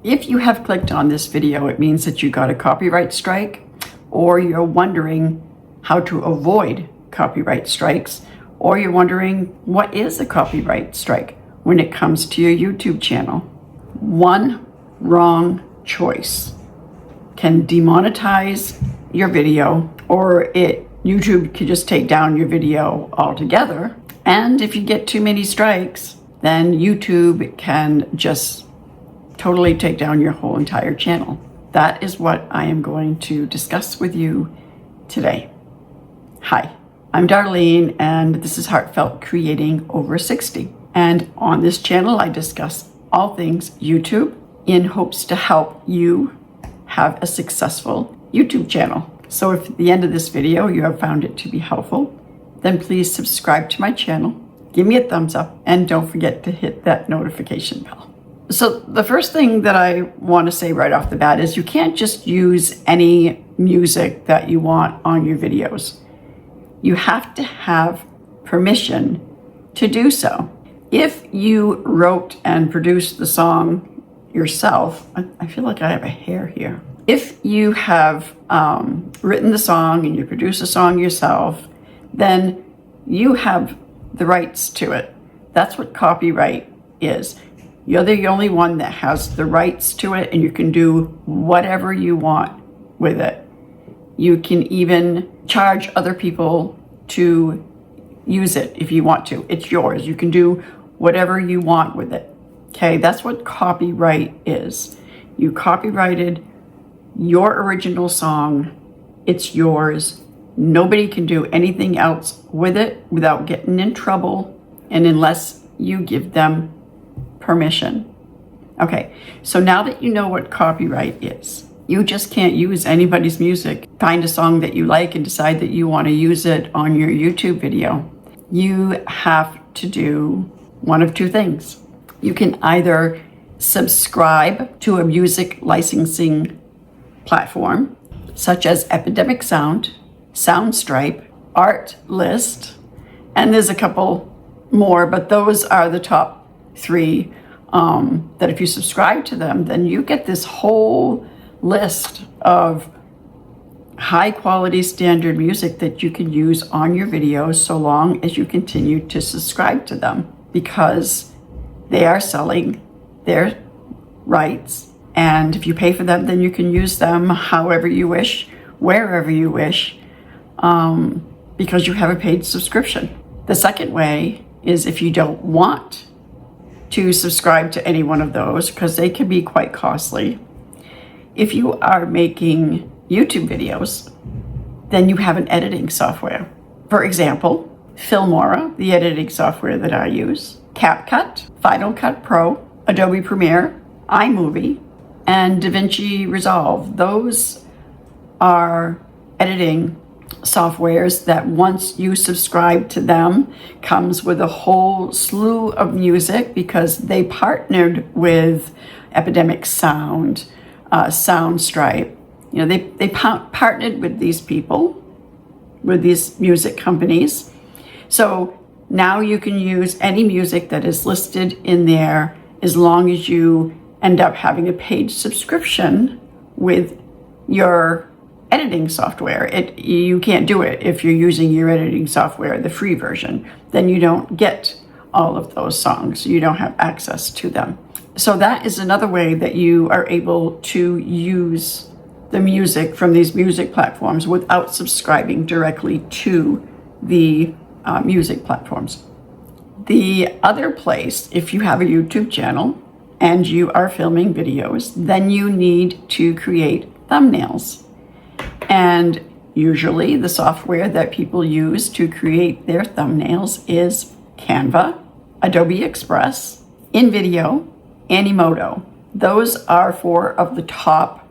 If you have clicked on this video, it means that you got a copyright strike, or you're wondering how to avoid copyright strikes, or you're wondering what is a copyright strike when it comes to your YouTube channel. One wrong choice can demonetize your video, or YouTube could just take down your video altogether. And if you get too many strikes, then YouTube can just totally take down your whole entire channel. That is what I am going to discuss with you today. Hi, I'm Darlene, and this is Heartfelt Creating Over 60. And on this channel, I discuss all things YouTube in hopes to help you have a successful YouTube channel. So if at the end of this video you have found it to be helpful, then please subscribe to my channel, give me a thumbs up, and don't forget to hit that notification bell. So the first thing that I want to say right off the bat is you can't just use any music that you want on your videos. You have to have permission to do so. If you wrote and produced the song yourself, I feel like I have a hair here. If you have written the song and you produce the song yourself, then you have the rights to it. That's what copyright is. You're the only one that has the rights to it, and you can do whatever you want with it. You can even charge other people to use it if you want to. It's yours. You can do whatever you want with it. Okay, that's what copyright is. You copyrighted your original song. It's yours. Nobody can do anything else with it without getting in trouble, and unless you give them permission. Okay, so now that you know what copyright is, you just can't use anybody's music. Find a song that you like and decide that you want to use it on your YouTube video. You have to do one of two things. You can either subscribe to a music licensing platform, such as Epidemic Sound, Soundstripe, Artlist, and there's a couple more, but those are the top three, that if you subscribe to them, then you get this whole list of high quality standard music that you can use on your videos so long as you continue to subscribe to them, because they are selling their rights, and if you pay for them, then you can use them however you wish, wherever you wish, because you have a paid subscription. The second way is if you don't want to subscribe to any one of those, because they can be quite costly. If you are making YouTube videos, then you have an editing software. For example, Filmora, the editing software that I use, CapCut, Final Cut Pro, Adobe Premiere, iMovie, and DaVinci Resolve. Those are editing softwares that once you subscribe to them comes with a whole slew of music, because they partnered with Epidemic Sound, Soundstripe. You know, they partnered with these people, with these music companies. So now you can use any music that is listed in there as long as you end up having a paid subscription with your editing software. You can't do it if you're using your editing software, the free version. Then you don't get all of those songs. You don't have access to them. So that is another way that you are able to use the music from these music platforms without subscribing directly to the music platforms. The other place, if you have a YouTube channel and you are filming videos, then you need to create thumbnails. And usually the software that people use to create their thumbnails is Canva, Adobe Express, InVideo, and Emoto. Those are four of the top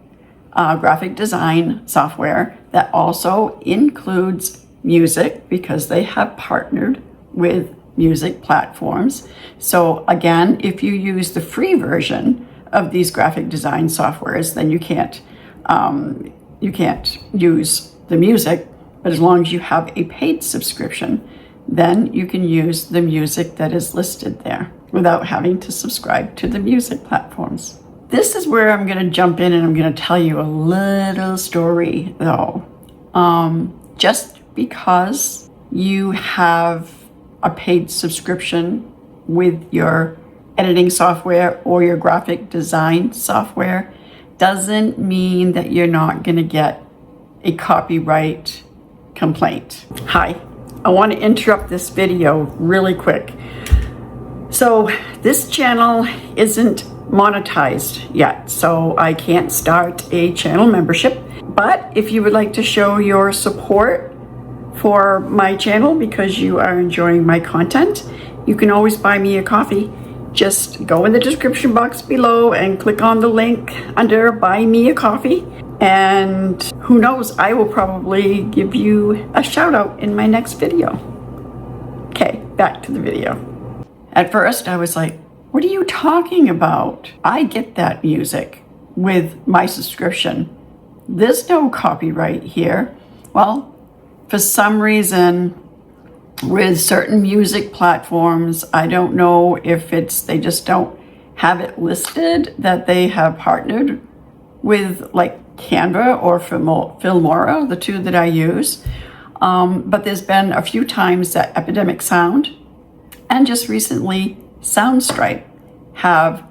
graphic design software that also includes music, because they have partnered with music platforms. So again, if you use the free version of these graphic design softwares, then you can't use the music, but as long as you have a paid subscription, then you can use the music that is listed there without having to subscribe to the music platforms. This is where I'm going to jump in and I'm going to tell you a little story though. Just because you have a paid subscription with your editing software or your graphic design software doesn't mean that you're not going to get a copyright complaint. Hi, I want to interrupt this video really quick. So this channel isn't monetized yet, so I can't start a channel membership. But if you would like to show your support for my channel because you are enjoying my content, you can always buy me a coffee. Just go in the description box below and click on the link under Buy Me a Coffee. And who knows, I will probably give you a shout out in my next video. Okay, back to the video. At first I was like, what are you talking about? I get that music with my subscription. There's no copyright here. Well, for some reason, with certain music platforms, I don't know if they just don't have it listed that they have partnered with like Canva or Filmora, the two that I use. But there's been a few times that Epidemic Sound and just recently Soundstripe have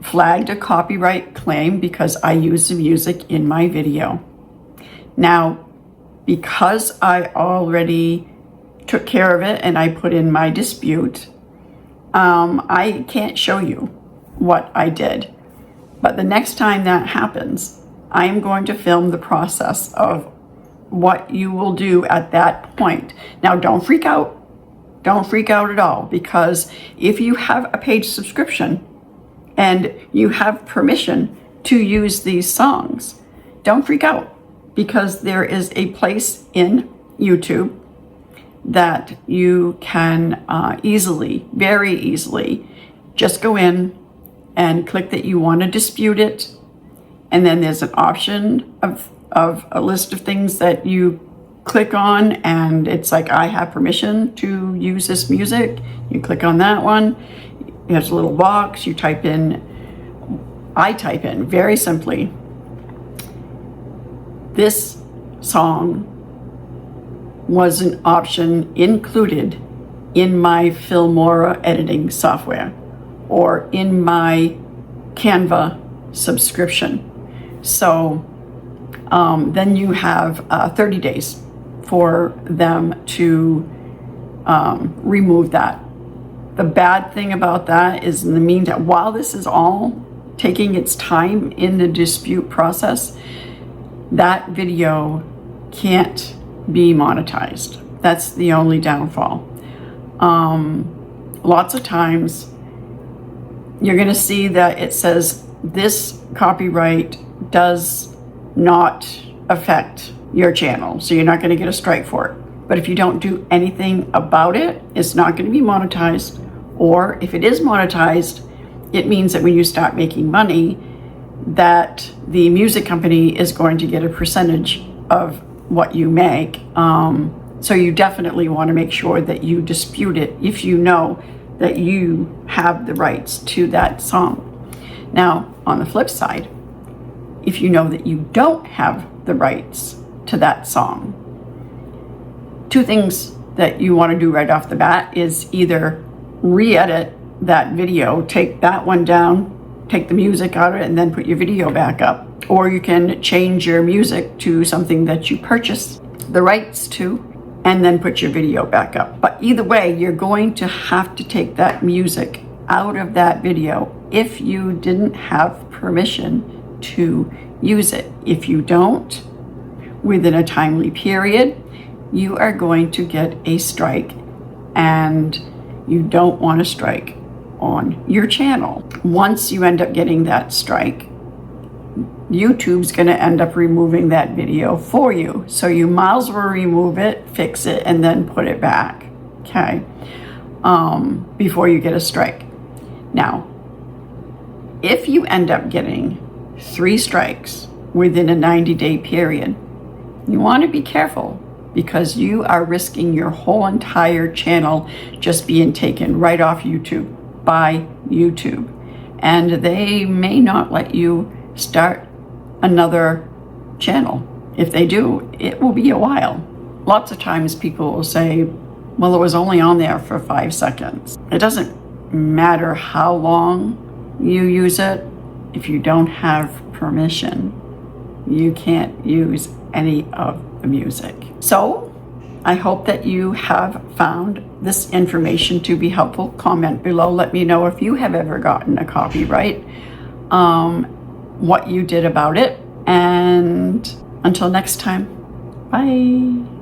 flagged a copyright claim because I use the music in my video. Now, because I already took care of it and I put in my dispute, I can't show you what I did. But the next time that happens, I am going to film the process of what you will do at that point. Now, don't freak out. Don't freak out at all, because if you have a paid subscription and you have permission to use these songs, don't freak out, because there is a place in YouTube that you can easily, very easily, just go in and click that you want to dispute it. And then there's an option of a list of things that you click on, and it's like, I have permission to use this music. You click on that one. There's a little box. You type in, I type in very simply, this song was an option included in my Filmora editing software or in my Canva subscription. So then you have 30 days for them to remove that. The bad thing about that is, in the meantime, while this is all taking its time in the dispute process, that video can't be monetized. That's the only downfall. Lots of times you're going to see that it says this copyright does not affect your channel, so you're not going to get a strike for it. But if you don't do anything about it, it's not going to be monetized. Or if it is monetized, it means that when you start making money, that the music company is going to get a percentage of what you make. So you definitely want to make sure that you dispute it if you know that you have the rights to that song. Now, on the flip side, if you know that you don't have the rights to that song, two things that you want to do right off the bat is either re-edit that video, take that one down, take the music out of it, and then put your video back up. Or you can change your music to something that you purchased the rights to and then put your video back up. But either way, you're going to have to take that music out of that video if you didn't have permission to use it. If you don't, within a timely period, you are going to get a strike, and you don't want a strike on your channel. Once you end up getting that strike, YouTube's going to end up removing that video for you. So you might as well remove it, fix it, and then put it back, okay, before you get a strike. Now, if you end up getting 3 strikes within a 90-day period, you want to be careful, because you are risking your whole entire channel just being taken right off YouTube by YouTube. and they may not let you start another channel. If they do, it will be a while. Lots of times people will say, well, it was only on there for 5 seconds. It doesn't matter how long you use it. If you don't have permission, you can't use any of the music. So I hope that you have found this information to be helpful. Comment below. Let me know if you have ever gotten a copyright, what you did about it. And until next time, bye.